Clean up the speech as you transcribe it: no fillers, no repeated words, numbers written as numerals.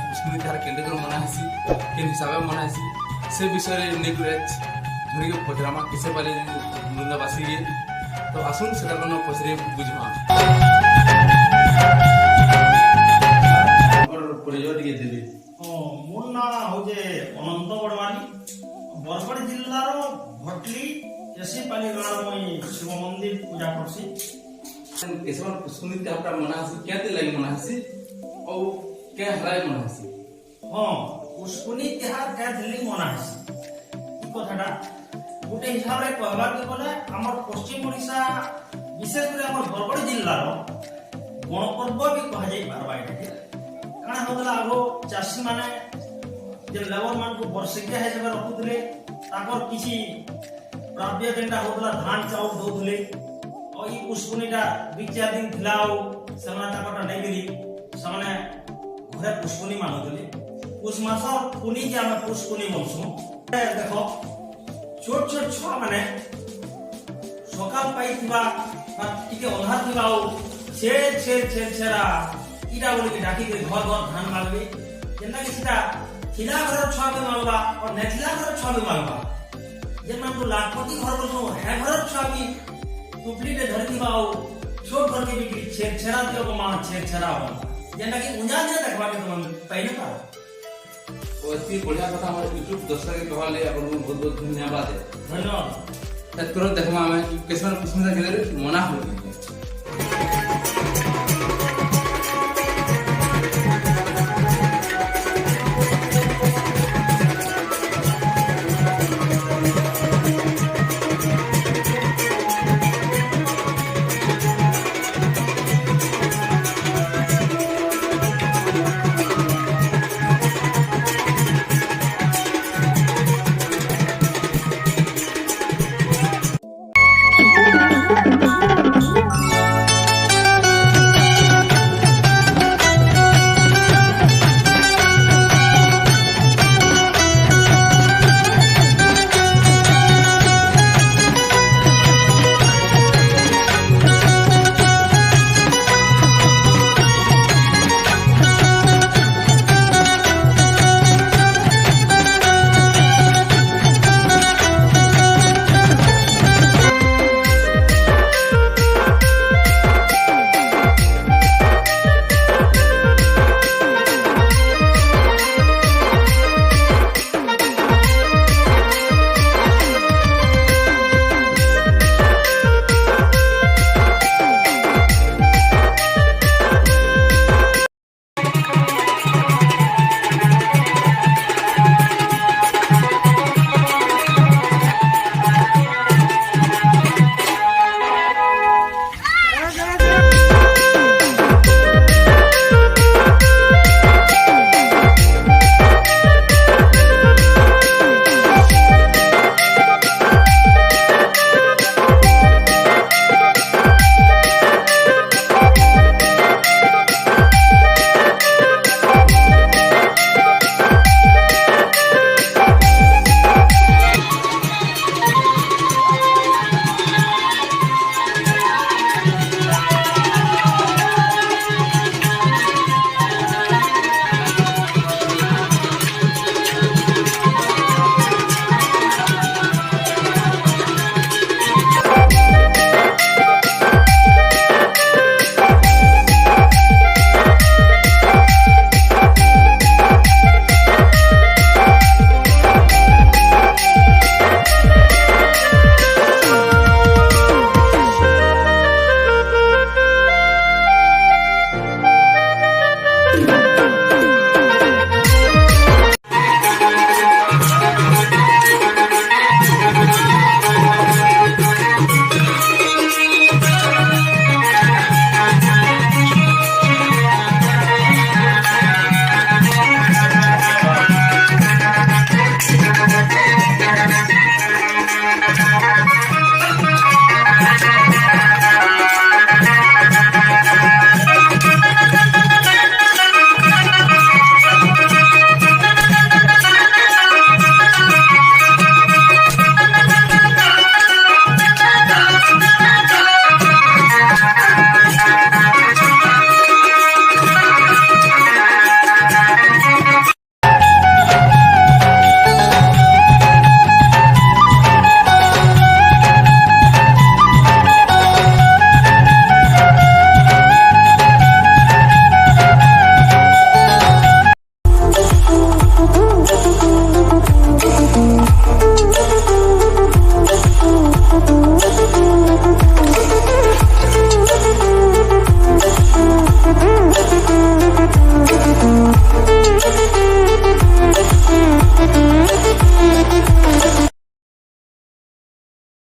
पुष्कुनी तार केंद्र कर मना हसी के हिसाब मना हसी से विषय ने कुछ धनी के पचरामा किसे पाले वृंदावासी के तो आसुन सेटा कोन पचरे बुझमा और परिचय टिके देबी मोर ना होजे अनंत बड़वानी बरगढ़ जिल्लार भटली एसी पाली गाँव में शिव मंदिर पूजा करसी केसवन पुष्कुनी तार मना हसी क्या ते लगी मना हसी और क्या हराय मना हसी हाँ पुष्कुनी तिहार क्या दिल्ली मना हसी कथाटा गोटे हिसाब रे कहबा के बोले हमर पश्चिम ओडिशा विशेष करे हमर बरगढ़ जिल्लार गणपर्व भी कहा जाई पारबा एटाके काना होतला आगो चाषी माने जे लेबर मान को वर्षिकिया हिसाब रखुतले ताकर किछि प्राप्य जेंटा होतला धान चाउल दउतले और ई पुष्कुनीटा 2-4 दिन थिलाओ ସେମାନେ ତାକଟା ନେଇ गेली ସେମାନେ ଘରେ पुष्कुनी मानुतले पुष मास पुनी जे हम पुष्कुनी बोलसु देखो छोट छोट छुआ माने सकाल पाई थिबा टिके अंधार थिबा छे छे छे छेरा इटा बोली के डाकी के घर घर धान मांगबे जेना कि सीधा खिला घर छुआ के मांगबा और नेखिला घर छुआ के मांगबा जेना को लाखपति घर बोलसु है घर छुआ की टुपली पे धर थिबा छोट घर के भी छे छेरा के को मान छे छेरा जेना कि उजा ने देखबा के तुम पहले पाओ अति बढ़िया कथा हमारे यूट्यूब दर्शक के कहले आपन बहुत बहुत धन्यवाद है धन्यवाद तुरंत देखमा हमें केसवन पुष्कुनी केंद्र मना हो